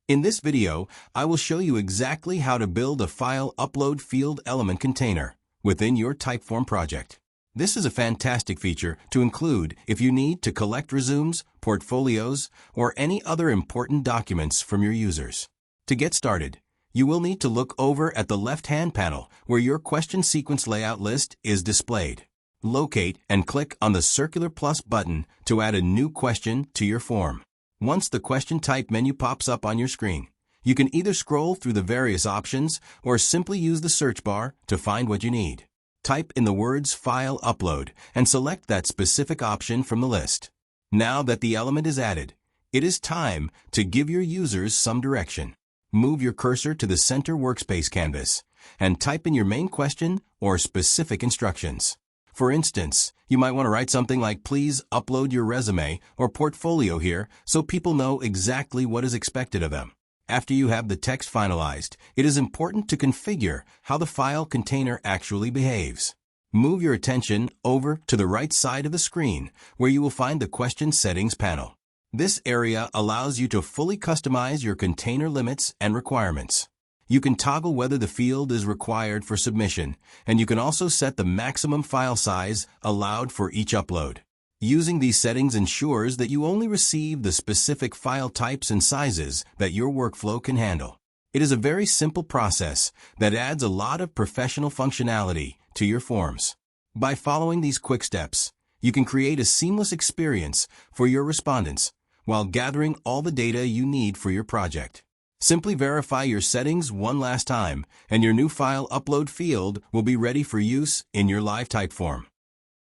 In this video, I will show you exactly how to build a file upload field element container within your Typeform project. This is a fantastic feature to include if you need to collect resumes, portfolios, or any other important documents from your users. To get started, you will need to look over at the left-hand panel where your question sequence layout list is displayed. Locate and click on the circular plus button to add a new question to your form. Once the question type menu pops up on your screen, you can either scroll through the various options or simply use the search bar to find what you need. Type in the words File Upload and select that specific option from the list. Now that the element is added, it is time to give your users some direction. Move your cursor to the center workspace canvas and type in your main question or specific instructions. For instance, you might want to write something like, please upload your resume or portfolio here so people know exactly what is expected of them. After you have the text finalized, it is important to configure how the file container actually behaves. Move your attention over to the right side of the screen where you will find the question settings panel. This area allows you to fully customize your container limits and requirements. You can toggle whether the field is required for submission, and you can also set the maximum file size allowed for each upload. Using these settings ensures that you only receive the specific file types and sizes that your workflow can handle. It is a very simple process that adds a lot of professional functionality to your forms. By following these quick steps, you can create a seamless experience for your respondents while gathering all the data you need for your project. Simply verify your settings one last time, and your new file upload field will be ready for use in your live Typeform.